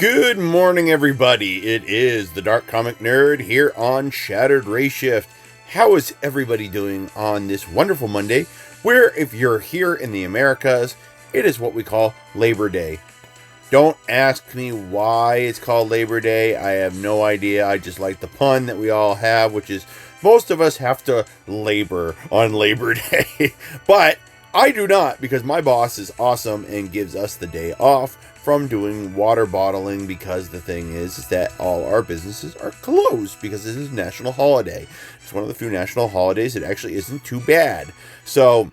Good morning, everybody. It is the Dark Comic Nerd here on Shattered Ray Shift. How is everybody doing on this wonderful Monday, where if you're here in the Americas, it is what we call Labor Day. Don't ask me why it's called Labor Day. I have no idea. I just like the pun that we all have, which is most of us have to labor on Labor Day. But I do not, because my boss is awesome and gives us the day off from doing water bottling, because the thing is that all our businesses are closed because this is a national holiday. It's one of the few national holidays that actually isn't too bad. So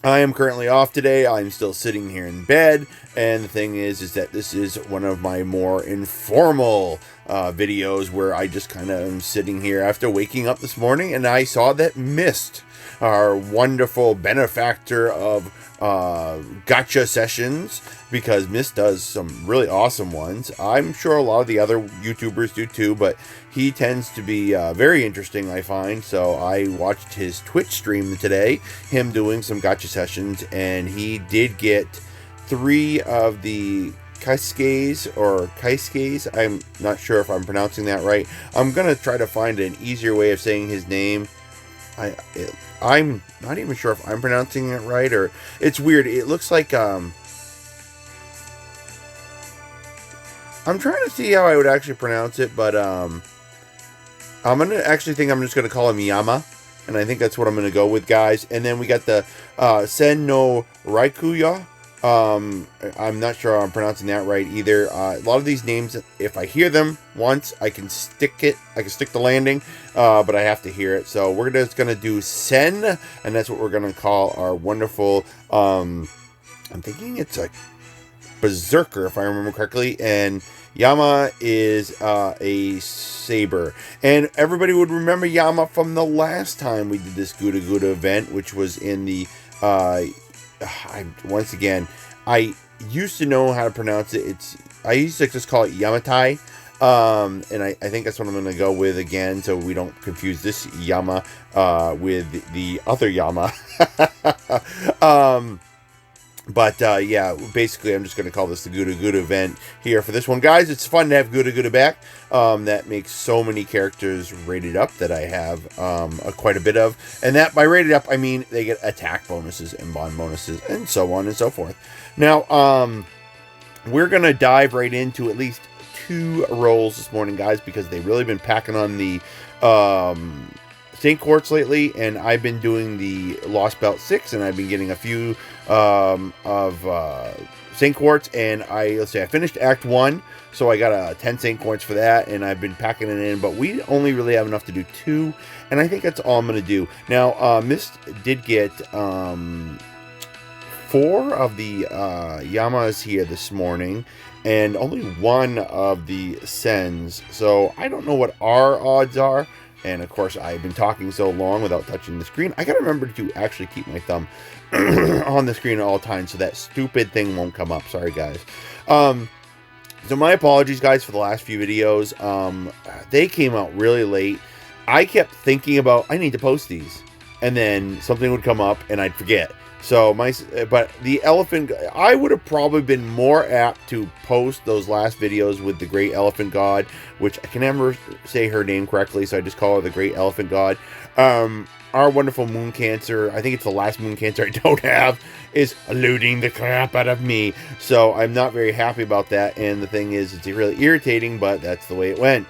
I am currently off today. I'm still sitting here in bed, and the thing is that this is one of my more informal videos where I just kind of am sitting here after waking up this morning, and I saw that Mist, our wonderful benefactor of gotcha sessions, because Mist does some really awesome ones. I'm sure a lot of the other YouTubers do too, but he tends to be very interesting, I find. So I watched his Twitch stream today, him doing some gotcha sessions, and he did get 3 of the Kaiskes. I'm not sure if I'm pronouncing that right. I'm going to try to find an easier way of saying his name. I'm not even sure if I'm pronouncing it right, or it's weird. It looks like I'm trying to see how I would actually pronounce it, but I'm gonna actually think I'm just gonna call him Yama, and I think that's what I'm gonna go with, guys. And then we got the Sen no Raikuya. I'm not sure I'm pronouncing that right either. A lot of these names, if I hear them once, I can stick the landing, but I have to hear it. So we're just going to do Sen, and that's what we're going to call our wonderful, I'm thinking it's a berserker, if I remember correctly, and Yama is a saber. And everybody would remember Yama from the last time we did this GUDAGUDA event, which was in the I used to know how to pronounce it. I used to just call it Yamatai, and I think that's what I'm going to go with again, so we don't confuse this Yama with the other Yama. Yeah, basically I'm just going to call this the GUDAGUDA event here for this one, guys. It's fun to have GUDAGUDA back. That makes so many characters rated up that I have quite a bit of. And that, by rated up, I mean they get attack bonuses and bond bonuses and so on and so forth. Now, we're going to dive right into at least 2 rolls this morning, guys, because they've really been packing on the St. Quartz lately, and I've been doing the Lost Belt 6, and I've been getting a few of St. Quartz, and I finished Act 1, so I got a 10 St. Quartz for that, and I've been packing it in, but we only really have enough to do 2, and I think that's all I'm going to do. Now, Mist did get 4 of the Yamas here this morning, and only 1 of the Sens, so I don't know what our odds are. And of course, I've been talking so long without touching the screen. I gotta remember to actually keep my thumb on the screen at all times so that stupid thing won't come up. Sorry, guys. So my apologies, guys, for the last few videos. They came out really late. I kept thinking about, I need to post these, and then something would come up and I'd forget. So but the elephant, I would have probably been more apt to post those last videos with the Great Elephant God, which I can never say her name correctly, so I just call her the Great Elephant God. Our wonderful Moon Cancer, I think it's the last Moon Cancer I don't have, is eluding the crap out of me. So I'm not very happy about that, and the thing is, it's really irritating, but that's the way it went.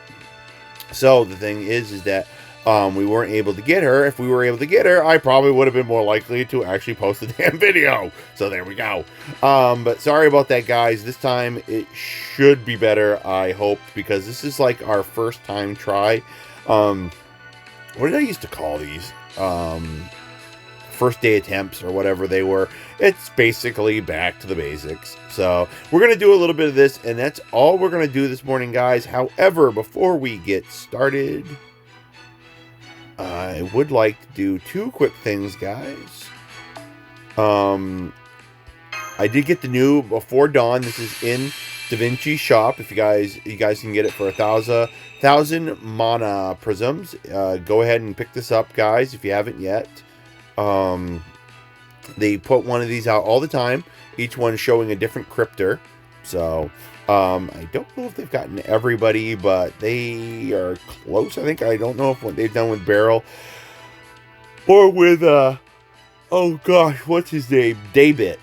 So the thing is that we weren't able to get her. If we were able to get her, I probably would have been more likely to actually post the damn video. So there we go. But sorry about that, guys. This time it should be better, I hope, because this is like our first time try. What did I used to call these? First day attempts or whatever they were. It's basically back to the basics. So we're going to do a little bit of this, and that's all we're going to do this morning, guys. However, before we get started, I would like to do 2 quick things, guys. I did get the new Before Dawn. This is in DaVinci shop. If you guys can get it for 1,000 mana prisms. Go ahead and pick this up, guys, if you haven't yet. They put one of these out all the time. Each one showing a different cryptor. So, I don't know if they've gotten everybody, but they are close. I think I don't know if what they've done with Barrel or with oh gosh, what's his name? Daybit.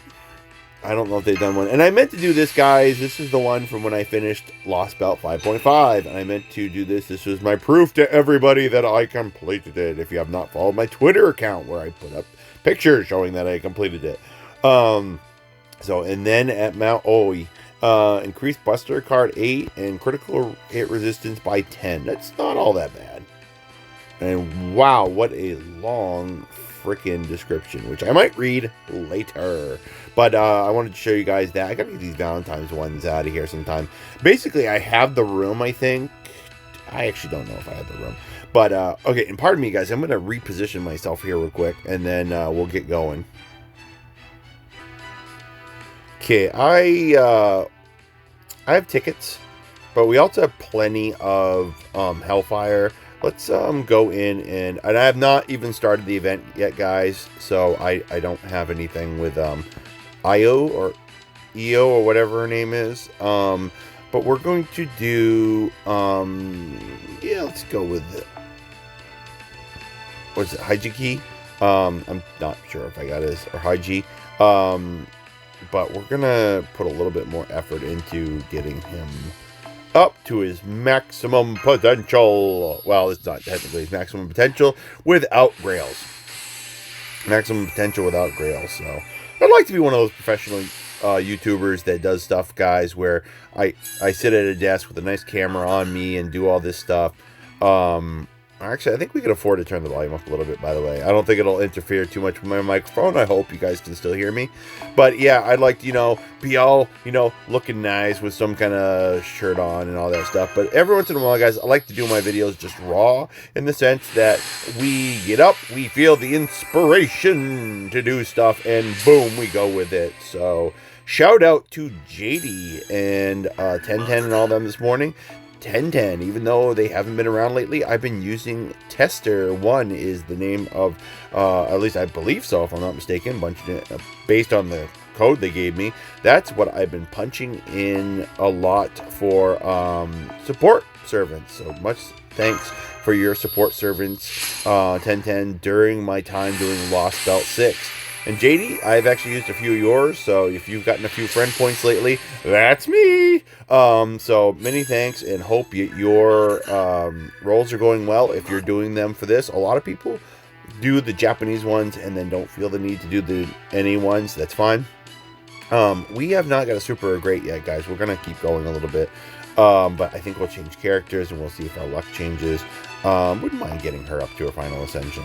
I don't know if they've done one. And I meant to do this, guys. This is the one from when I finished Lost Belt 5.5. And I meant to do this. This was my proof to everybody that I completed it. If you have not followed my Twitter account where I put up pictures showing that I completed it. So, and then at Mount Oi, increased Buster Card 8 and critical hit resistance by 10. That's not all that bad. And wow, what a long freaking description, which I might read later. But I wanted to show you guys that. I gotta get these Valentine's ones out of here sometime. Basically, I have the room, I think. I actually don't know if I have the room. But, okay, and pardon me, guys. I'm going to reposition myself here real quick, and then we'll get going. Okay, I have tickets, but we also have plenty of Hellfire. Let's go in, and I have not even started the event yet, guys, so I don't have anything with IO or EO or whatever her name is. But we're going to do, yeah, let's go with it. What's it, Hijiki? I'm not sure if I got his, or Haiji. But we're going to put a little bit more effort into getting him up to his maximum potential. Well, it's not technically his maximum potential without Grails. Maximum potential without Grails, so I'd like to be one of those professional YouTubers that does stuff, guys, where I sit at a desk with a nice camera on me and do all this stuff. Actually, I think we can afford to turn the volume up a little bit, by the way. I don't think it'll interfere too much with my microphone. I hope you guys can still hear me. But yeah, I'd like to, be all, looking nice with some kind of shirt on and all that stuff. But every once in a while, guys, I like to do my videos just raw, in the sense that we get up, we feel the inspiration to do stuff, and boom, we go with it. So shout out to JD and 1010 and all them this morning. 1010, even though they haven't been around lately, I've been using Tester1 is the name of, at least I believe so, if I'm not mistaken, based on the code they gave me. That's what I've been punching in a lot for support servants. So much thanks for your support servants, 1010, during my time doing Lost Belt 6. And JD, I've actually used a few of yours, so if you've gotten a few friend points lately, that's me! So many thanks, and hope your rolls are going well if you're doing them for this. A lot of people do the Japanese ones and then don't feel the need to do the NA ones. That's fine. We have not got a super great yet, guys. We're going to keep going a little bit. But I think we'll change characters, and we'll see if our luck changes. Wouldn't mind getting her up to her final ascension.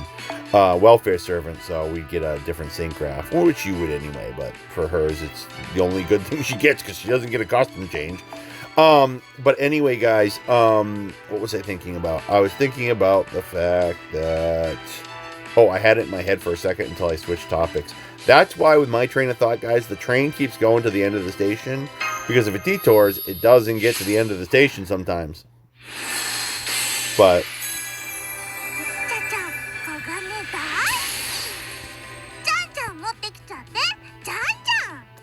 Welfare servant, so we get a different sync graph, which you would anyway, but for hers, it's the only good thing she gets, because she doesn't get a costume change. But anyway, guys, what was I thinking about? I was thinking about the fact that, I had it in my head for a second until I switched topics. That's why with my train of thought, guys, the train keeps going to the end of the station, because if it detours, it doesn't get to the end of the station sometimes. But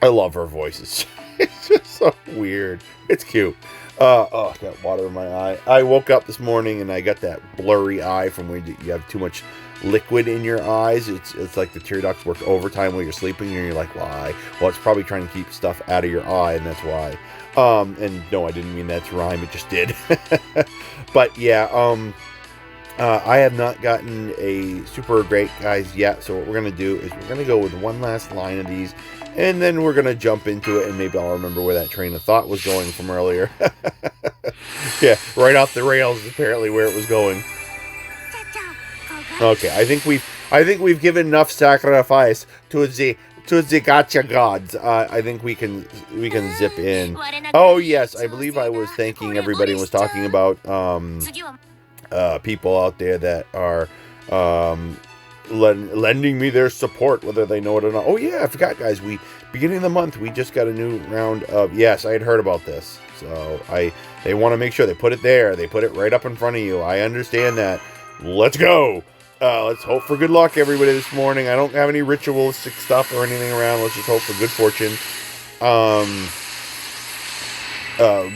I love her voices. It's just so weird. It's cute. I got water in my eye. I woke up this morning and I got that blurry eye from when you have too much liquid in your eyes. It's like the tear ducts work overtime while you're sleeping, and you're like, why? Well, it's probably trying to keep stuff out of your eye, and that's why. And no, I didn't mean that to rhyme. It just did. But yeah, I have not gotten a super great, guys, yet. So what we're going to do is we're going to go with one last line of these, and then we're going to jump into it, and maybe I'll remember where that train of thought was going from earlier. Yeah, right off the rails is apparently where it was going. Okay, I think we've given enough sacrifice to the gacha gods. I think we can zip in. Oh yes, I believe I was thanking everybody and was talking about people out there that are lending me their support, whether they know it or not. Oh yeah, I forgot, guys. Beginning of the month, we just got a new round of. Yes, I had heard about this. So they want to make sure they put it there. They put it right up in front of you. I understand that. Let's go. Let's hope for good luck, everybody, this morning. I don't have any ritualistic stuff or anything around. Let's just hope for good fortune.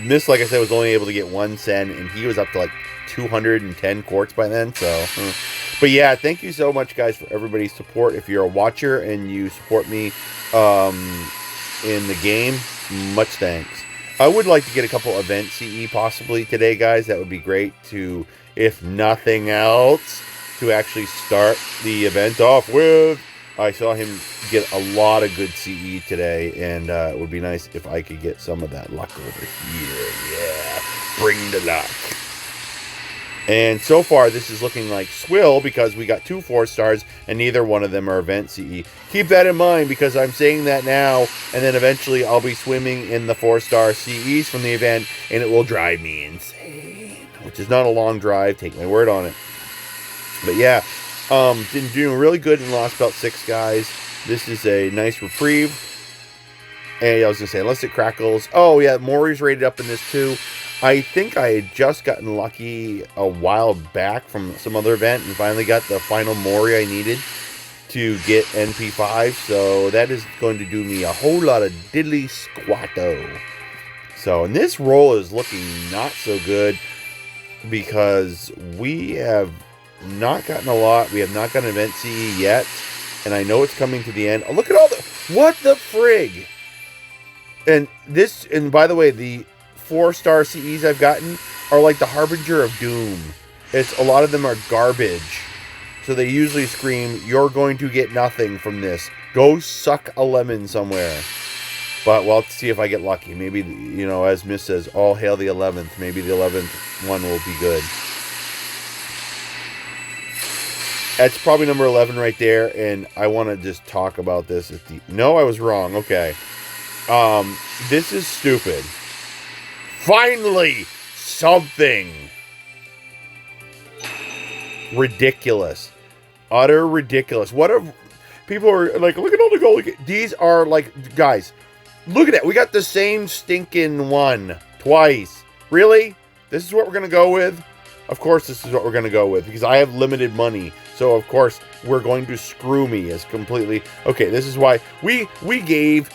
Miss, like I said, was only able to get 1 cent, and he was up to like 210 quartz by then. So, but yeah, thank you so much, guys, for everybody's support. If you're a watcher and you support me in the game, much thanks. I would like to get a couple event CE possibly today, guys. That would be great to, if nothing else, to actually start the event off with. I saw him get a lot of good CE today, and it would be nice if I could get some of that luck over here. Yeah, bring the luck. And so far, this is looking like swill because we got 2 4-stars, and neither one of them are event CE. Keep that in mind because I'm saying that now, and then eventually I'll be swimming in the 4-star CEs from the event, and it will drive me insane. Which is not a long drive, take my word on it. But yeah, doing really good in Lost Belt 6, guys. This is a nice reprieve. And I was going to say, unless it crackles. Oh, yeah, Maury's rated up in this, too. I think I had just gotten lucky a while back from some other event and finally got the final Maury I needed to get NP5. So that is going to do me a whole lot of diddly squatto. So, and this roll is looking not so good because we have not gotten a lot. We have not gotten event CE yet. And I know it's coming to the end. Oh, look at all the... What the frig? And this... And by the way, the 4-star CEs I've gotten are like the harbinger of doom. A lot of them are garbage. So they usually scream, you're going to get nothing from this. Go suck a lemon somewhere. But we'll have to see if I get lucky. Maybe, you know, as Miss says, all hail the 11th. Maybe the 11th one will be good. That's probably number 11 right there, and I want to just talk about this at the... No, I was wrong. Okay. This is stupid. Finally, something. Ridiculous. Utter ridiculous. What if people are like, look at all the gold. These are like, guys, look at that. We got the same stinking one twice. Really? This is what we're going to go with? Of course, this is what we're going to go with because I have limited money. So, of course, we're going to screw me as completely... Okay, this is why we gave,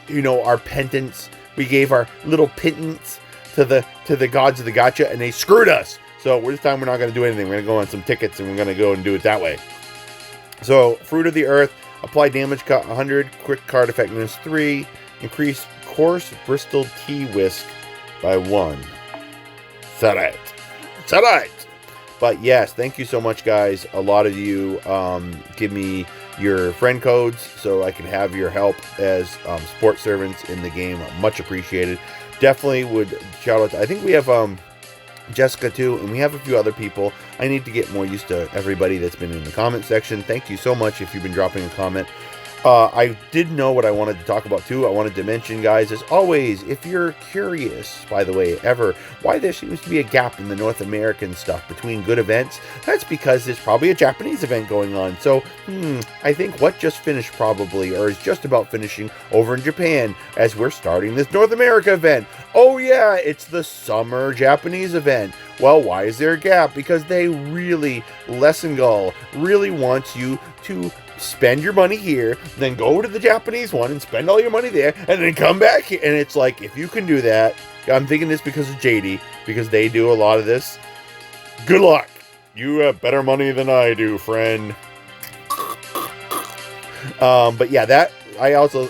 you know, our penance. We gave our little pittance to the gods of the gacha, and they screwed us. So, this time we're not going to do anything. We're going to go on some tickets, and we're going to go and do it that way. So, Fruit of the Earth. Apply damage cut 100. Quick card effectiveness 3. Increase coarse Bristol tea whisk by 1. Alright. But yes, thank you so much, guys. A lot of you give me your friend codes so I can have your help as support servants in the game. Much appreciated. Definitely would shout out to, I think we have Jessica too, and we have a few other people. I need to get more used to everybody that's been in the comment section. Thank you so much if you've been dropping a comment. I did know what I wanted to talk about too. I wanted to mention, guys, as always, if you're curious, by the way, ever, why there seems to be a gap in the North American stuff between good events, that's because there's probably a Japanese event going on. So, I think what just finished probably, or is just about finishing over in Japan as we're starting this North America event. Oh yeah, it's the summer Japanese event. Well, why is there a gap? Because they really, Lessengull really wants you to spend your money here, then go to the Japanese one and spend all your money there, and then come back here. And it's like, if you can do that, I'm thinking this because of JD, because they do a lot of this. Good luck. You have better money than I do, friend. But yeah, that I also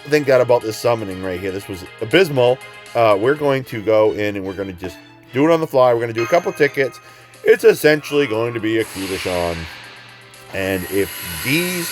think that about this summoning right here. This was abysmal. We're going to go in and we're going to just do it on the fly. We're going to do a couple tickets. It's essentially going to be a Kudashan. And if these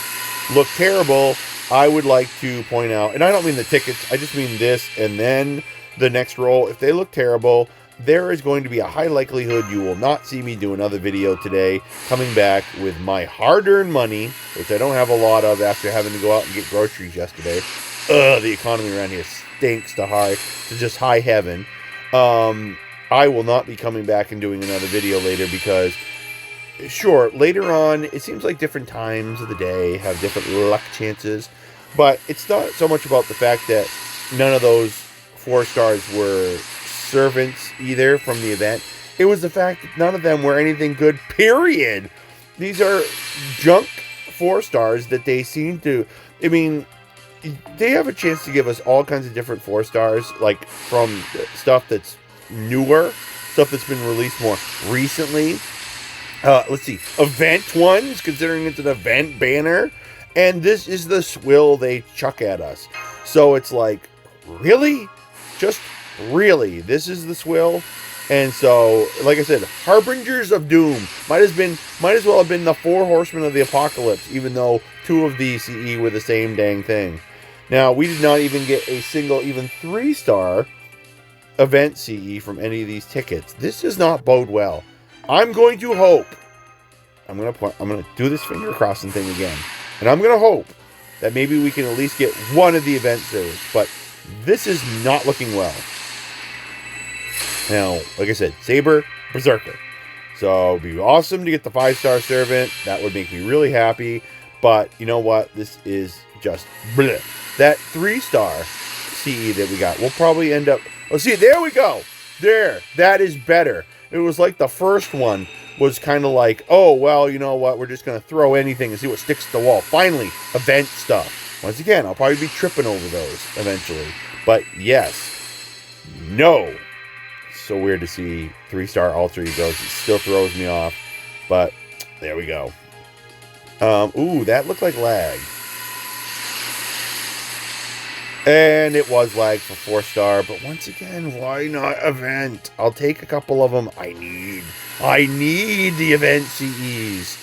look terrible, I would like to point out, and I don't mean the tickets, I just mean this and then the next roll. If they look terrible, there is going to be a high likelihood you will not see me do another video today, coming back with my hard-earned money, which I don't have a lot of after having to go out and get groceries yesterday. The economy around here stinks to just high heaven. I will not be coming back and doing another video later because... Sure, later on, it seems like different times of the day have different luck chances, but it's not so much about the fact that none of those 4 stars were servants either from the event. It was the fact that none of them were anything good, period. These are junk 4 stars that they seem to... I mean, they have a chance to give us all kinds of different 4 stars, like from stuff that's newer, stuff that's been released more recently. Let's see, event ones, considering it's an event banner, and this is the swill they chuck at us. So it's like, really? Just really? This is the swill? And so, like I said, Harbingers of Doom might as well have been the 4 Horsemen of the Apocalypse, even though 2 of the CE were the same dang thing. Now, we did not even get a single, even 3-star event CE from any of these tickets. This does not bode well. I'm going to hope. I'm going to do this finger crossing thing again, and I'm going to hope that maybe we can at least get one of the event series. But this is not looking well. Now, like I said, Saber, Berserker. So it'd be awesome to get the 5-star Servant. That would make me really happy. But you know what? This is just bleh. That 3-star CE that we got, we'll probably end up. Oh, see, there we go. There, that is better. It was like the first one was kind of like, oh, well, you know what? We're just going to throw anything and see what sticks to the wall. Finally, event stuff. Once again, I'll probably be tripping over those eventually. But yes, no. So weird to see 3-star alter egos. It still throws me off. But there we go. Ooh, that looked like lag. And it was lag for 4-star, but once again, why not event? I'll take a couple of them. I need the event CEs.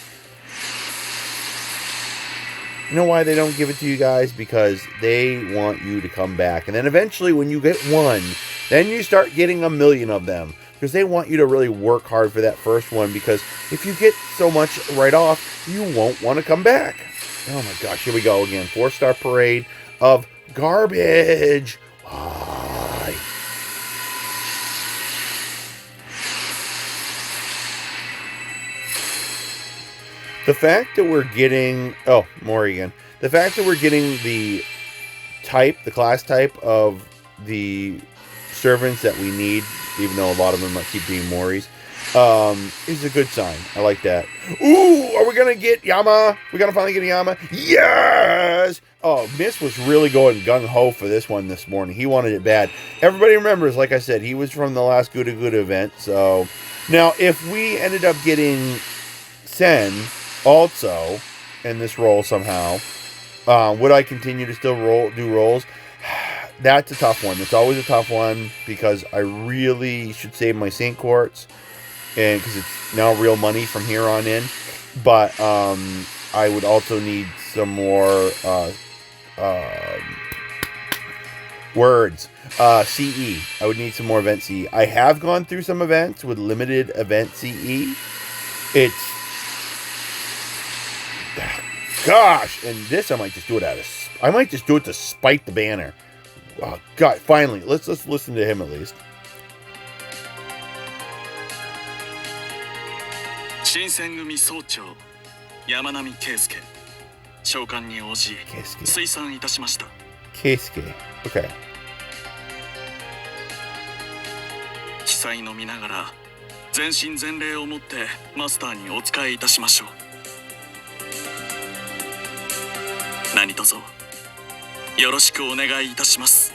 You know why they don't give it to you guys? Because they want you to come back. And then eventually when you get one, then you start getting a million of them. Because they want you to really work hard for that first one. Because if you get so much right off, you won't want to come back. Oh my gosh, here we go again. 4-star parade of garbage. Why? The fact that we're getting... Oh, more again. The fact that we're getting the class type of the servants that we need, even though a lot of them might keep being Moris, is a good sign. I like that. Ooh, are we going to get Yama? We going to finally get Yama? Yes! Oh, Mist was really going gung-ho for this one this morning. He wanted it bad. Everybody remembers, like I said, he was from the last GUDAGUDA event. So, now, if we ended up getting Sen also in this role somehow, would I continue to still do roles? That's a tough one. It's always a tough one because I really should save my Saint Quartz, and because it's now real money from here on in. But I would also need some more words. CE. I would need some more event CE. I have gone through some events with limited event CE. It's gosh, and this I might just do it I might just do it to spite the banner. Oh, God, finally, let's listen to him at least. 新選組総長山並圭介召喚に応じ推薦いたしました。 Keisuke. Okay. 記載の見ながら全身全霊をもってマスターにお仕えいたしましょう。何卒よろしくお願いいたします。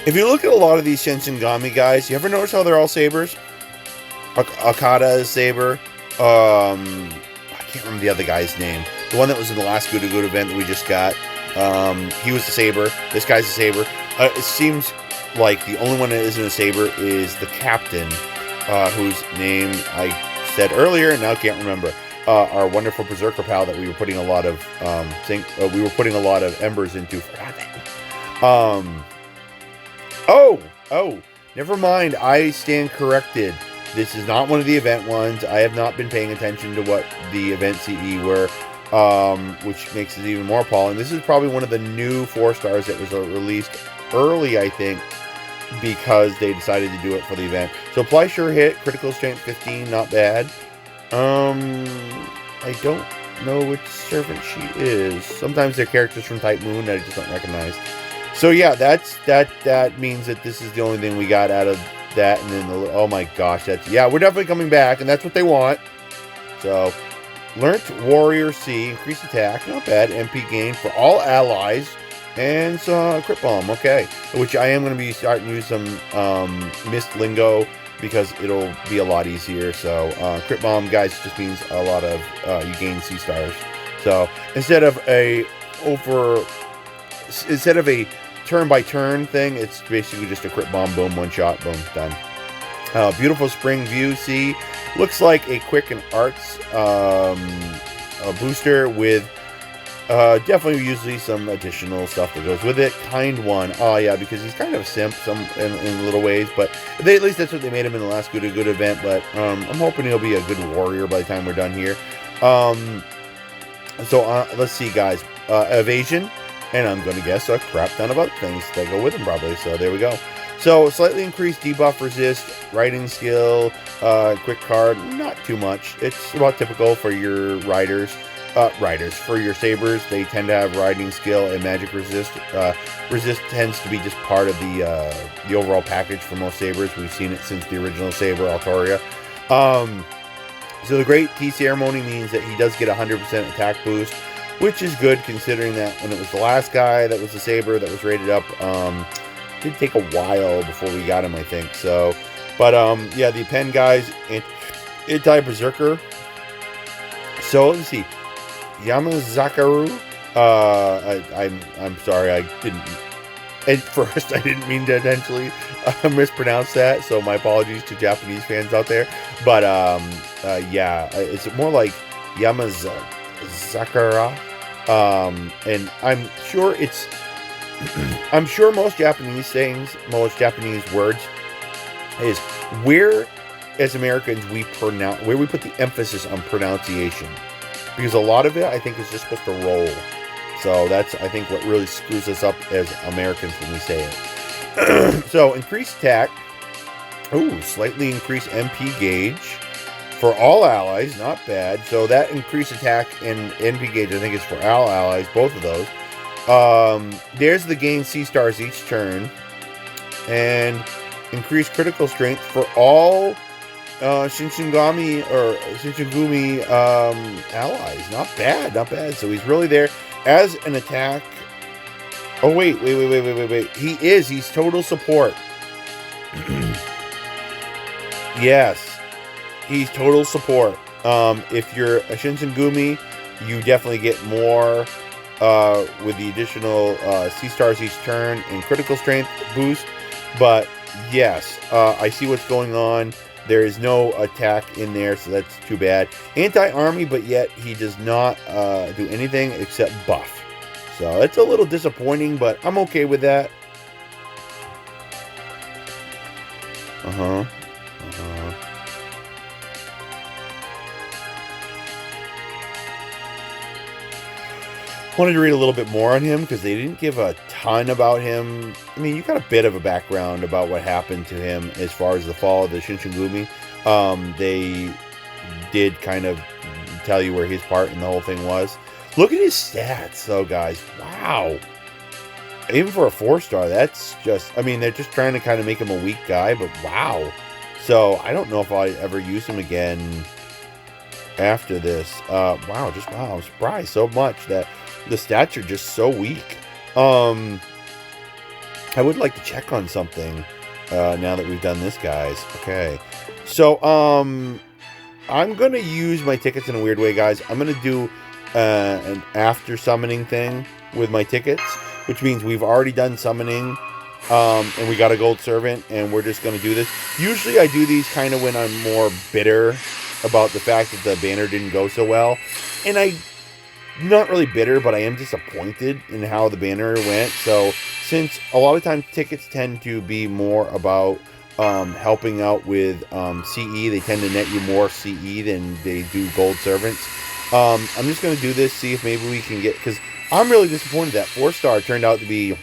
If you look at a lot of these Shinsengami guys, you ever notice how they're all sabers? Akata is saber. I can't remember the other guy's name. The one that was in the last GUDAGUDA event that we just got. He was the saber. This guy's a saber. It seems like the only one that isn't a saber is the captain, whose name I said earlier and now can't remember. Our wonderful Berserker pal that we were putting a lot of embers into. Oh, never mind. I stand corrected. This is not one of the event ones. I have not been paying attention to what the event CE were, which makes it even more appalling. This is probably one of the new 4-stars that was released early, I think, because they decided to do it for the event. So apply sure hit, critical strength 15, not bad. I don't know which servant she is. Sometimes they're characters from Type Moon that I just don't recognize. So yeah, that means that this is the only thing we got out of that. And then oh my gosh, we're definitely coming back, and that's what they want. So Learnt Warrior C, increased attack, not bad. MP gain for all allies, and crit bomb, okay. Which I am going to be starting to use some mist lingo because it'll be a lot easier. So crit bomb, guys, just means a lot of you gain C stars. So instead of a turn by turn thing, it's basically just a crit bomb, boom, one shot, boom, done. Beautiful spring view. See, looks like a quick and arts a booster with definitely usually some additional stuff that goes with it. Kind one. Oh yeah, because he's kind of a simp in little ways, but at least that's what they made him in the last GUDAGUDA event. But I'm hoping he'll be a good warrior by the time we're done here. So let's see, guys. Evasion, and I'm going to guess a crap ton of other things that go with him probably. So there we go. So slightly increased debuff resist, writing skill, quick card, not too much. It's about typical for your riders. For your sabers, they tend to have riding skill and magic resist. Resist tends to be just part of the overall package for most sabers. We've seen it since the original saber, Altoria. So the Great Tea Ceremony means that he does get 100% attack boost, which is good considering that when it was the last guy that was the saber that was rated up, it did take a while before we got him, I think. So, but yeah, the pen guys, anti-berserker. So let's see, Yamazakaru. I'm sorry, I didn't. At first, I didn't mean to intentionally mispronounce that. So my apologies to Japanese fans out there. But yeah, it's more like Yamazakara. And I'm sure it's. I'm sure most Japanese sayings, most Japanese words, is where, as Americans, we put the emphasis on pronunciation, because a lot of it, I think, is just supposed to roll. So that's, I think, what really screws us up as Americans when we say it. So increased attack. Ooh, slightly increased MP gauge for all allies, not bad. So that increased attack and MP gauge, I think, is for all allies, both of those. There's the gain C stars each turn, and increased critical strength for all Shinshigami allies. Not bad, not bad. So he's really there as an attack. Oh wait. He's total support. Yes, he's total support. If you're a Shinsengumi, you definitely get more. With the additional C stars each turn and critical strength boost. But yes, I see what's going on. There is no attack in there, so that's too bad. Anti-army, but yet he does not do anything except buff. So it's a little disappointing, but I'm okay with that. Wanted to read a little bit more on him because they didn't give a ton about him. I mean, you got a bit of a background about what happened to him as far as the fall of the Shinsengumi. They did kind of tell you where his part in the whole thing was. Look at his stats, though, guys. Wow. Even for a 4-star, that's just... I mean, they're just trying to kind of make him a weak guy, but wow. So, I don't know if I'll ever use him again after this. Wow. I'm surprised so much that the stats are just so weak. I would like to check on something now that we've done this, guys. Okay. So, I'm going to use my tickets in a weird way, guys. I'm going to do an after summoning thing with my tickets, which means we've already done summoning, and we got a gold servant, and we're just going to do this. Usually I do these kind of when I'm more bitter about the fact that the banner didn't go so well. And I'm not really bitter, but I am disappointed in how the banner went. So since a lot of times tickets tend to be more about helping out with CE, they tend to net you more CE than they do gold servants. I'm just going to do this, see if maybe we can get... Because I'm really disappointed that 4-star turned out to be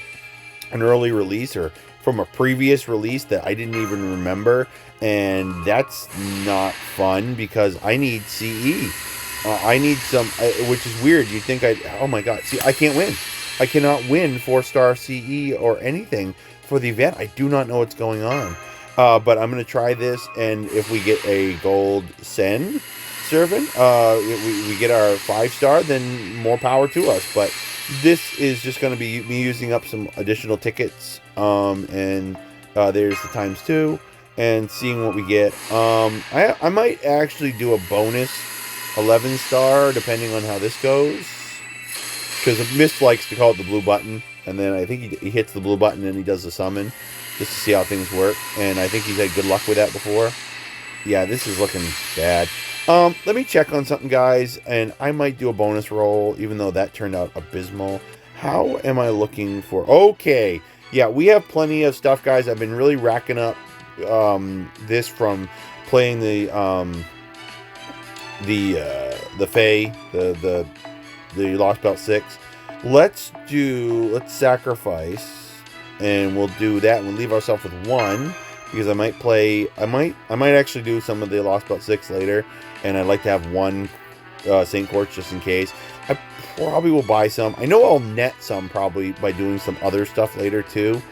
an early release or from a previous release that I didn't even remember. And that's not fun because I need CE. I need some, which is weird. You'd think oh my god, see, I can't win. I cannot win 4-star CE or anything for the event. I do not know what's going on. But I'm going to try this, and if we get a gold servant, we get our 5-star, then more power to us. But this is just going to be me using up some additional tickets, and there's the ×2, and seeing what we get. I might actually do a bonus 11-star, depending on how this goes. Because Mist likes to call it the blue button, and then I think he hits the blue button and he does the summon, just to see how things work. And I think he's had good luck with that before. Yeah, this is looking bad. Let me check on something, guys, and I might do a bonus roll, even though that turned out abysmal. How am I looking for... Okay, yeah, we have plenty of stuff, guys. I've been really racking up this from playing the Fae, the Lost Belt 6. Let's sacrifice, and we'll do that, and we'll leave ourselves with 1, because I might actually do some of the Lost Belt 6 later, and I'd like to have 1 Saint Quartz just in case. I probably will buy some. I know I'll net some probably by doing some other stuff later too.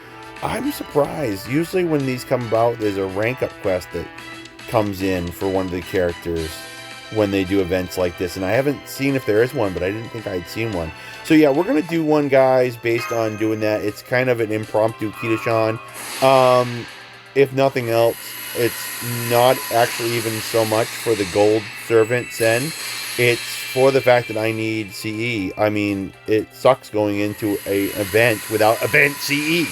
I'm surprised. Usually when these come about, there's a rank up quest that comes in for one of the characters when they do events like this, and I haven't seen if there is one, but I didn't think I'd seen one. So yeah, we're gonna do one, guys, based on doing that. It's kind of an impromptu Kitashan. If nothing else, it's not actually even so much for the gold servant Sen. It's for the fact that I need CE. I mean, it sucks going into a event without event CE,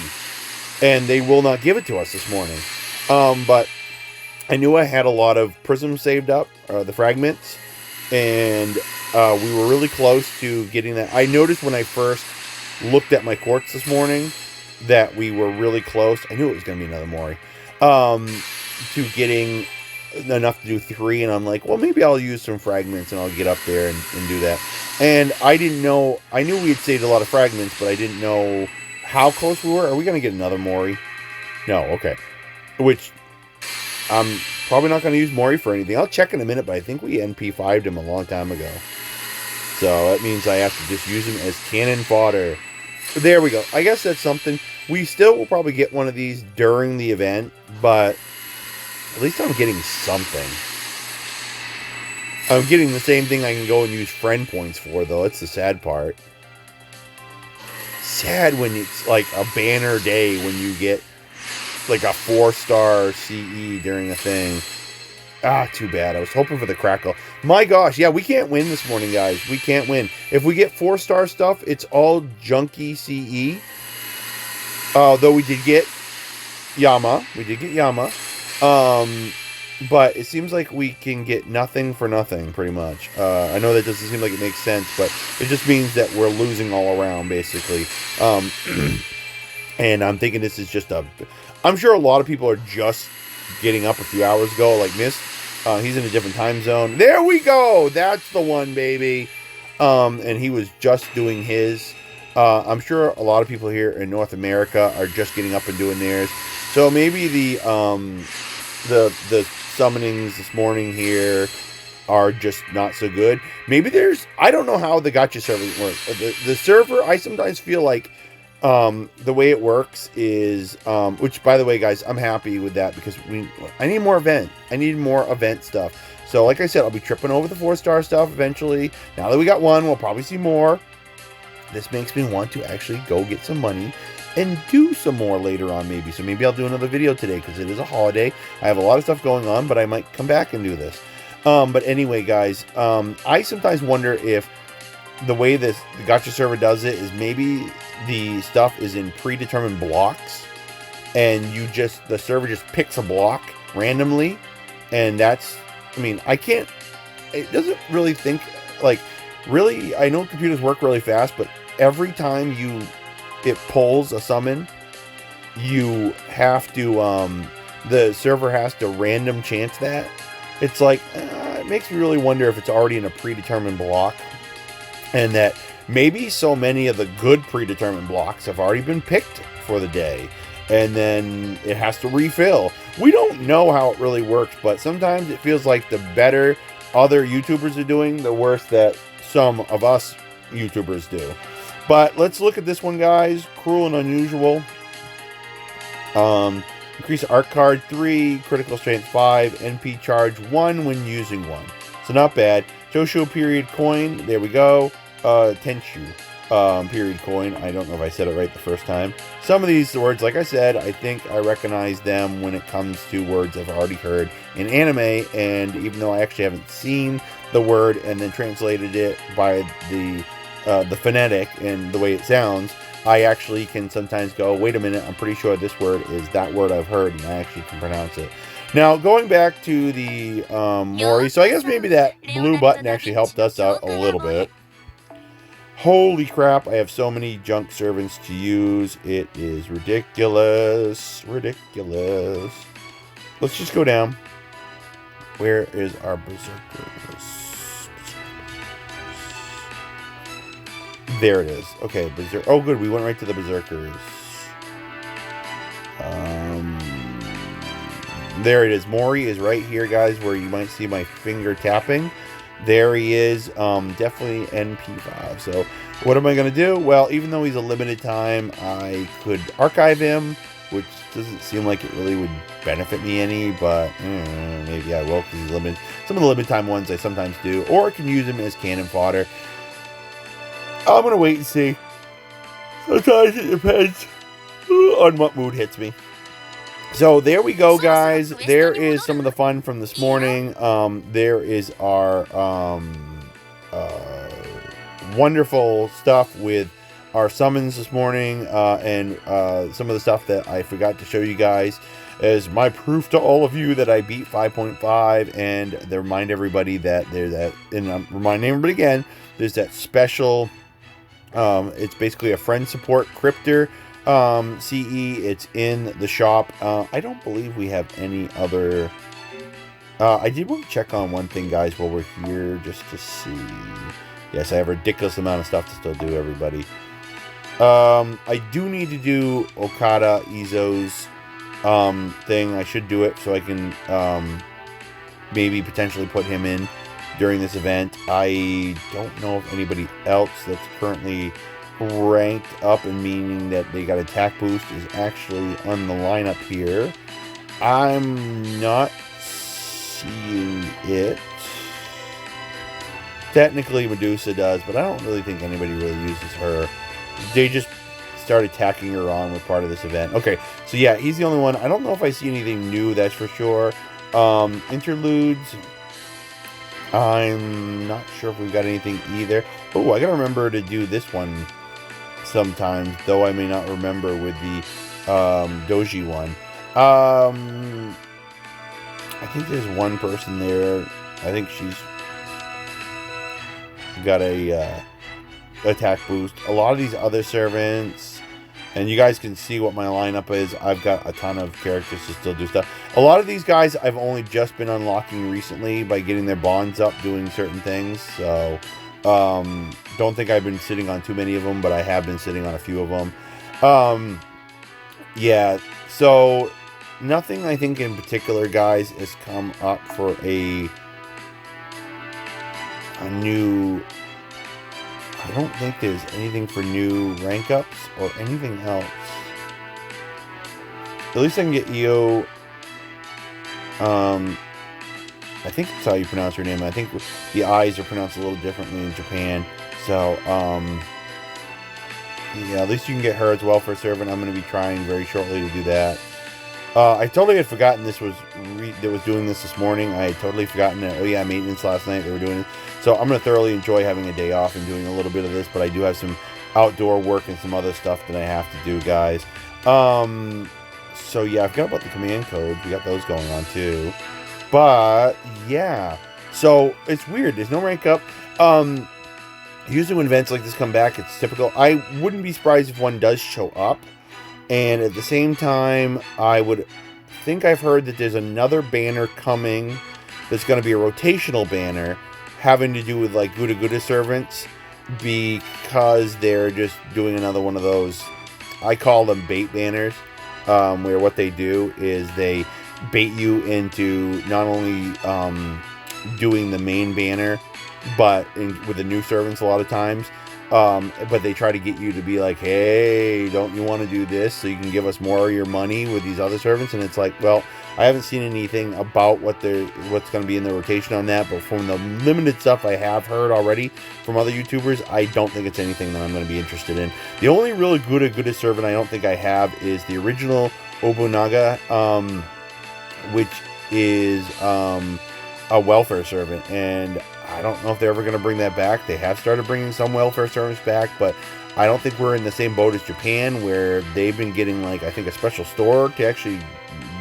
and they will not give it to us this morning. But I knew I had a lot of prisms saved up, the fragments, and we were really close to getting that. I noticed when I first looked at my quartz this morning that we were really close. I knew it was going to be another Mori. To getting enough to do 3, and I'm like, well, maybe I'll use some fragments and I'll get up there and do that. And I didn't know, I knew we had saved a lot of fragments, but I didn't know how close we were. Are we going to get another Mori? No, okay. Which, I'm probably not going to use Mori for anything. I'll check in a minute, but I think we NP5'd him a long time ago. So that means I have to just use him as cannon fodder. There we go. I guess that's something. We still will probably get one of these during the event, but at least I'm getting something. I'm getting the same thing I can go and use friend points for, though. That's the sad part. Sad when it's like a banner day when you get like a 4-star CE during a thing. Ah, too bad. I was hoping for the crackle. My gosh, yeah, we can't win this morning, guys. We can't win. If we get 4-star stuff, it's all junky CE. Though we did get Yama. We did get Yama. But it seems like we can get nothing for nothing, pretty much. I know that doesn't seem like it makes sense, but it just means that we're losing all around, basically. And I'm thinking this is just a... I'm sure a lot of people are just getting up a few hours ago, like Mist. He's in a different time zone. There we go! That's the one, baby! And he was just doing his. I'm sure a lot of people here in North America are just getting up and doing theirs. So maybe the summonings this morning here are just not so good. Maybe there's... I don't know how the gacha server works. The server, I sometimes feel like the way it works is, which, by the way, guys, I'm happy with that because I need more event. I need more event stuff. So, like I said, I'll be tripping over the 4-star stuff eventually. Now that we got 1, we'll probably see more. This makes me want to actually go get some money and do some more later on, maybe. So maybe I'll do another video today because it is a holiday. I have a lot of stuff going on, but I might come back and do this. But anyway, guys, I sometimes wonder if the way the gacha server does it is maybe the stuff is in predetermined blocks, and the server just picks a block randomly, and that's... I mean, it doesn't really think, like, really, I know computers work really fast, but every time it pulls a summon, you have to, the server has to random chance that. It's like, it makes me really wonder if it's already in a predetermined block, and that maybe so many of the good predetermined blocks have already been picked for the day, and then it has to refill. We don't know how it really works, but sometimes it feels like the better other YouTubers are doing, the worse that some of us YouTubers do. But let's look at this one, guys. Cruel and Unusual. Increase art card 3, critical strength 5, NP charge 1 when using one. So not bad. Josho period coin. There we go. Tenshu period coin. I don't know if I said it right the first time. Some of these words, like I said, I think I recognize them when it comes to words I've already heard in anime. And even though I actually haven't seen the word and then translated it by the phonetic and the way it sounds, I actually can sometimes go, wait a minute, I'm pretty sure this word is that word I've heard, and I actually can pronounce it. Now, going back to the Mori, so I guess maybe that blue button actually helped us out a little bit. Holy crap, I have so many junk servants to use. It is ridiculous. Ridiculous. Let's just go down. Where is our berserkers? There it is. Okay, berserk. Oh, good. We went right to the berserkers. There it is. Mori is right here, guys, where you might see my finger tapping. There he is. Definitely NP5. So, what am I going to do? Well, even though he's a limited time, I could archive him, which doesn't seem like it really would benefit me any, but maybe I will because he's limited. Some of the limited time ones I sometimes do, or I can use him as cannon fodder. I'm going to wait and see. Sometimes it depends on what mood hits me. So there we go, guys. There is some of the fun from this morning. There is our wonderful stuff with our summons this morning, and some of the stuff that I forgot to show you guys as my proof to all of you that I beat 5.5, and to remind everybody that there's that, and I'm reminding everybody again, there's that special, it's basically a friend support crypter CE. It's in the shop. I don't believe we have any other. I did want to check on one thing, guys, while we're here, just to see. Yes, I have a ridiculous amount of stuff to still do, everybody. I do need to do Okada Izo's thing. I should do it so I can maybe potentially put him in during this event. I don't know if anybody else that's currently ranked up, and meaning that they got attack boost, is actually on the lineup here. I'm not seeing it. Technically Medusa does, but I don't really think anybody really uses her. They just started tacking her on with part of this event. Okay, so yeah, he's the only one. I don't know if I see anything new, that's for sure. Interludes, I'm not sure if we've got anything either. Oh, I gotta remember to do this one sometimes, though I may not remember with the Doji one. I think there's one person there. I think she's got a attack boost. A lot of these other servants, and you guys can see what my lineup is. I've got a ton of characters to still do stuff. A lot of these guys I've only just been unlocking recently by getting their bonds up, doing certain things. So don't think I've been sitting on too many of them, but I have been sitting on a few of them. Yeah, so nothing I think in particular, guys, has come up for a new. I don't think there's anything for new rank ups or anything else. At least I can get Io. I think that's how you pronounce her name. I think the I's are pronounced a little differently in Japan. So, yeah, at least you can get her as well for a servant. I'm going to be trying very shortly to do that. I totally had forgotten this was doing this morning. I had totally forgotten that. Oh yeah, maintenance last night. They were doing it. So I'm going to thoroughly enjoy having a day off and doing a little bit of this. But I do have some outdoor work and some other stuff that I have to do, guys. So yeah, I forgot about the command codes. We got those going on too. But yeah, so it's weird. There's no rank up. Usually when events like this come back, it's typical. I wouldn't be surprised if one does show up. And at the same time, I would think I've heard that there's another banner coming that's going to be a rotational banner having to do with like GUDAGUDA servants, because they're just doing another one of those. I call them bait banners, where what they do is they bait you into not only doing the main banner, but with the new servants a lot of times, But they try to get you to be like, hey, don't you want to do this so you can give us more of your money with these other servants? And it's like, well, I haven't seen anything about what's going to be in the rotation on that, but from the limited stuff I have heard already from other YouTubers, I don't think it's anything that I'm going to be interested in. The only really GUDAGUDA servant I don't think I have is the original Obunaga, which is a welfare servant, and I don't know if they're ever going to bring that back. They have started bringing some welfare servants back, but I don't think we're in the same boat as Japan, where they've been getting, like, I think a special store to actually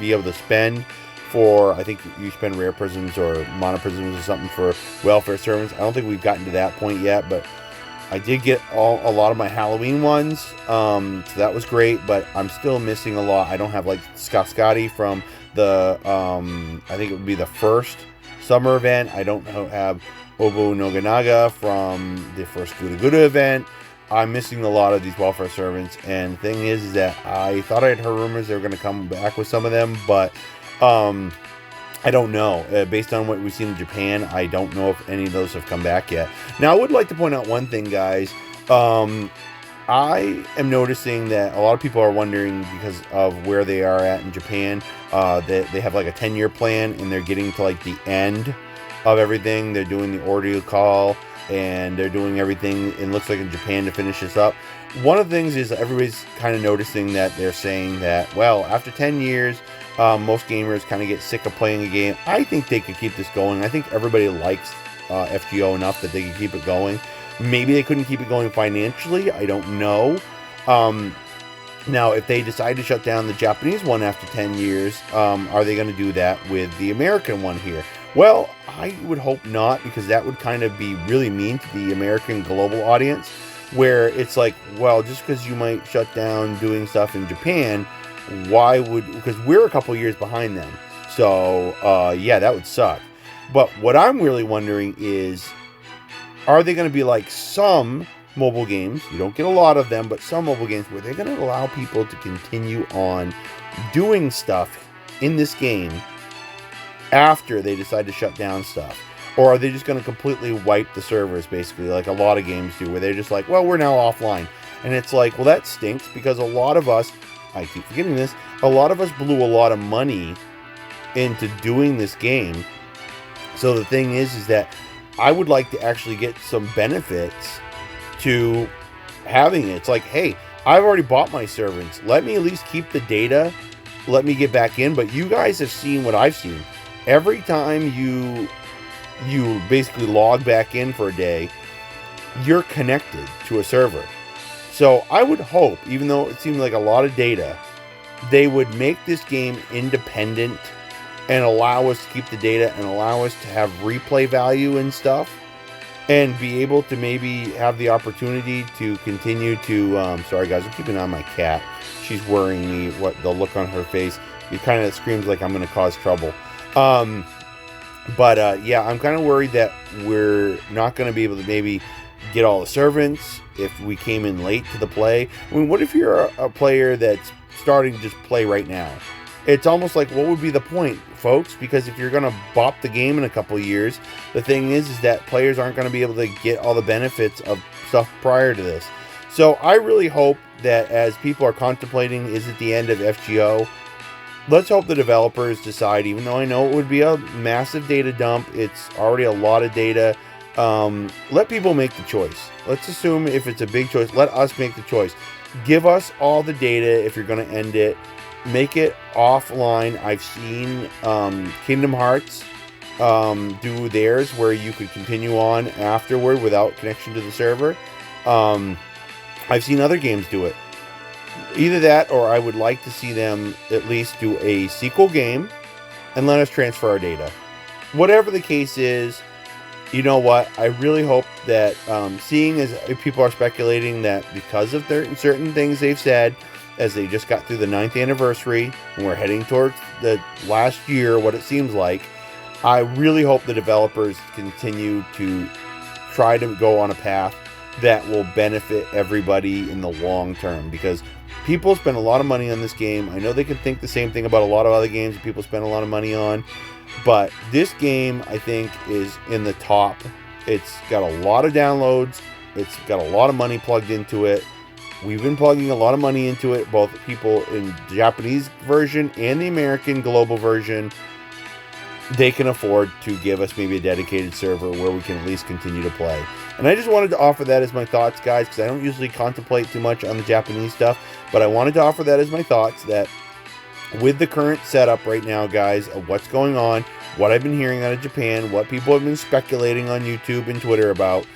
be able to spend for, I think you spend rare prisms or mono prisms or something for welfare servants. I don't think we've gotten to that point yet, but I did get a lot of my Halloween ones, so that was great, but I'm still missing a lot. I don't have, like, Scotty from the, I think it would be the first summer event. I don't have Obu Nobunaga from the first GUDAGUDA event. I'm missing a lot of these welfare servants, and the thing is that I thought I had heard rumors they were going to come back with some of them, but I don't know. Based on what we've seen in Japan, I don't know if any of those have come back yet. Now, I would like to point out one thing, guys. I am noticing that a lot of people are wondering, because of where they are at in Japan, that they have like a 10-year plan, and they're getting to like the end of everything. They're doing the ordeal call, and they're doing everything, it looks like, in Japan to finish this up. One of the things is everybody's kind of noticing that they're saying that, well, after 10 years, most gamers kind of get sick of playing a game. I think they could keep this going. I think everybody likes FGO enough that they can keep it going. Maybe they couldn't keep it going financially. I don't know. Now, if they decide to shut down the Japanese one after 10 years, are they going to do that with the American one here? Well, I would hope not, because that would kind of be really mean to the American global audience, where it's like, well, just because you might shut down doing stuff in Japan, why would, because we're a couple years behind them. So, yeah, that would suck. But what I'm really wondering is, are they going to be like some mobile games? You don't get a lot of them, but some mobile games where they're going to allow people to continue on doing stuff in this game after they decide to shut down stuff? Or are they just going to completely wipe the servers, basically, like a lot of games do, where they're just like, well, we're now offline. And it's like, well, that stinks, because a lot of us, I keep forgetting this, a lot of us blew a lot of money into doing this game. So the thing is that I would like to actually get some benefits to having it. It's like, hey, I've already bought my servants. Let me at least keep the data. Let me get back in. But you guys have seen what I've seen. Every time you basically log back in for a day, you're connected to a server. So I would hope, even though it seems like a lot of data, they would make this game independent and allow us to keep the data and allow us to have replay value and stuff, and be able to maybe have the opportunity to continue to, sorry guys, I'm keeping an eye on my cat. She's worrying me, what the look on her face. It kind of screams like I'm going to cause trouble. Yeah, I'm kind of worried that we're not going to be able to maybe get all the servants if we came in late to the play. I mean, what if you're a player that's starting to just play right now? It's almost like, what would be the point, folks? Because if you're going to bop the game in a couple of years, the thing is that players aren't going to be able to get all the benefits of stuff prior to this. So I really hope that as people are contemplating, is it the end of FGO? Let's hope the developers decide, even though I know it would be a massive data dump, it's already a lot of data. Let people make the choice. Let's assume if it's a big choice, let us make the choice. Give us all the data if you're going to end it. Make it offline. I've seen Kingdom Hearts do theirs where you could continue on afterward without connection to the server. I've seen other games do it. Either that, or I would like to see them at least do a sequel game and let us transfer our data. Whatever the case is, you know what? I really hope that, seeing as people are speculating that because of certain things they've said, as they just got through the 9th anniversary, and we're heading towards the last year, what it seems like, I really hope the developers continue to try to go on a path that will benefit everybody in the long term, because people spend a lot of money on this game. I know they can think the same thing about a lot of other games that people spend a lot of money on, but this game, I think, is in the top. It's got a lot of downloads. It's got a lot of money plugged into it. We've been plugging a lot of money into it, both people in the Japanese version and the American global version. They can afford to give us maybe a dedicated server where we can at least continue to play. And I just wanted to offer that as my thoughts, guys, because I don't usually contemplate too much on the Japanese stuff, but I wanted to offer that as my thoughts, that with the current setup right now, guys, of what's going on, what I've been hearing out of Japan, what people have been speculating on YouTube and Twitter about,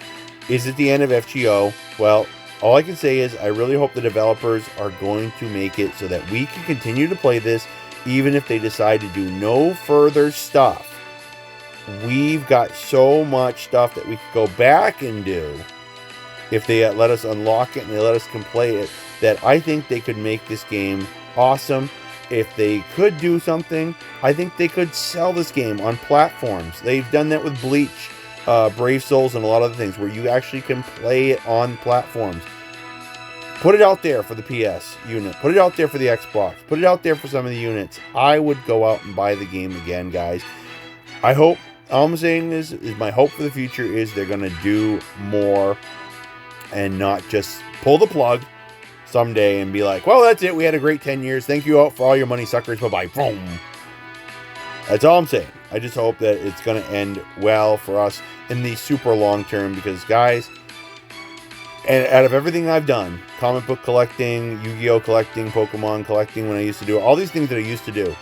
is it the end of FGO? Well, all I can say is I really hope the developers are going to make it so that we can continue to play this, even if they decide to do no further stuff. We've got so much stuff that we could go back and do if they let us unlock it and they let us play it, that I think they could make this game awesome. If they could do something, I think they could sell this game on platforms. They've done that with Bleach, Brave Souls, and a lot of other things where you actually can play it on platforms. Put it out there for the PS unit. Put it out there for the Xbox. Put it out there for some of the units. I would go out and buy the game again, guys. I hope, all I'm saying is my hope for the future is they're going to do more and not just pull the plug someday and be like, well, that's it. We had a great 10 years. Thank you all for all your money, suckers. Bye-bye. Boom. That's all I'm saying. I just hope that it's going to end well for us in the super long term because, guys, and out of everything I've done, comic book collecting, Yu-Gi-Oh! Collecting, Pokemon collecting when I used to do, all these things that I used to do,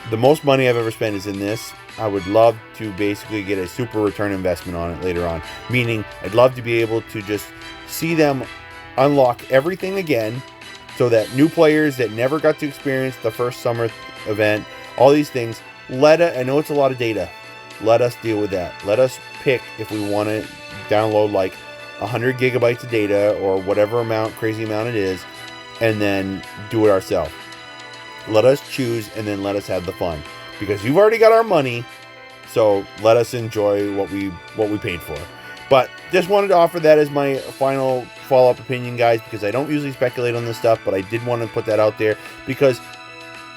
the most money I've ever spent is in this. I would love to basically get a super return investment on it later on. Meaning, I'd love to be able to just see them unlock everything again so that new players that never got to experience the first summer event, all these things, I know it's a lot of data. Let us deal with that. Let us pick if we want to download like 100 gigabytes of data or whatever crazy amount it is, and then do it ourselves. Let us choose and then let us have the fun. Because you've already got our money, so let us enjoy what we paid for. But just wanted to offer that as my final follow-up opinion, guys, because I don't usually speculate on this stuff, but I did want to put that out there because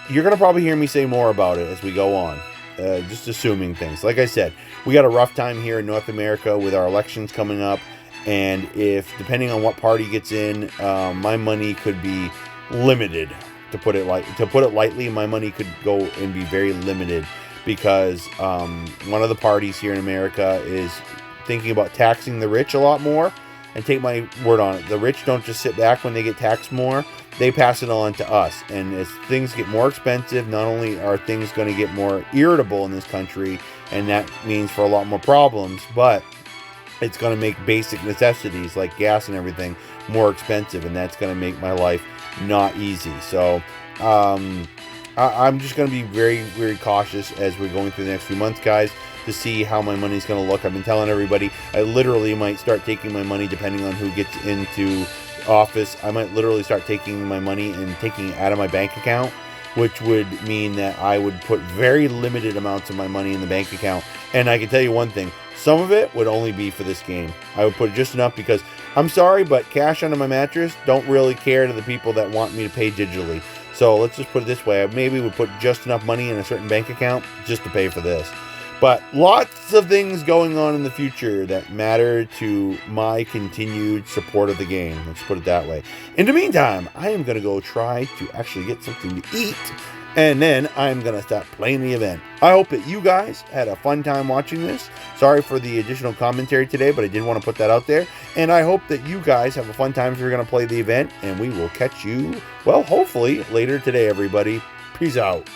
you're going to probably hear me say more about it as we go on. Just assuming things. Like I said, we got a rough time here in North America with our elections coming up, and if, depending on what party gets in, my money could be limited. To put it lightly, my money could go and be very limited because one of the parties here in America is thinking about taxing the rich a lot more. And take my word on it, the rich don't just sit back when they get taxed more, they pass it on to us. And as things get more expensive, not only are things going to get more irritable in this country, and that means for a lot more problems, but it's going to make basic necessities like gas and everything more expensive, and that's going to make my life not easy. So I'm just going to be very, very cautious as we're going through the next few months, guys, to see how my money's going to look. I've been telling everybody I literally might start taking my money depending on who gets into office. I might literally start taking my money and taking it out of my bank account, which would mean that I would put very limited amounts of my money in the bank account. And I can tell you one thing, some of it would only be for this game. I would put just enough because, I'm sorry, but cash under my mattress don't really care to the people that want me to pay digitally. So let's just put it this way. I maybe would put just enough money in a certain bank account just to pay for this. But lots of things going on in the future that matter to my continued support of the game. Let's put it that way. In the meantime, I am going to go try to actually get something to eat. And then I'm going to start playing the event. I hope that you guys had a fun time watching this. Sorry for the additional commentary today, but I did want to put that out there. And I hope that you guys have a fun time if you're going to play the event. And we will catch you, well, hopefully later today, everybody. Peace out.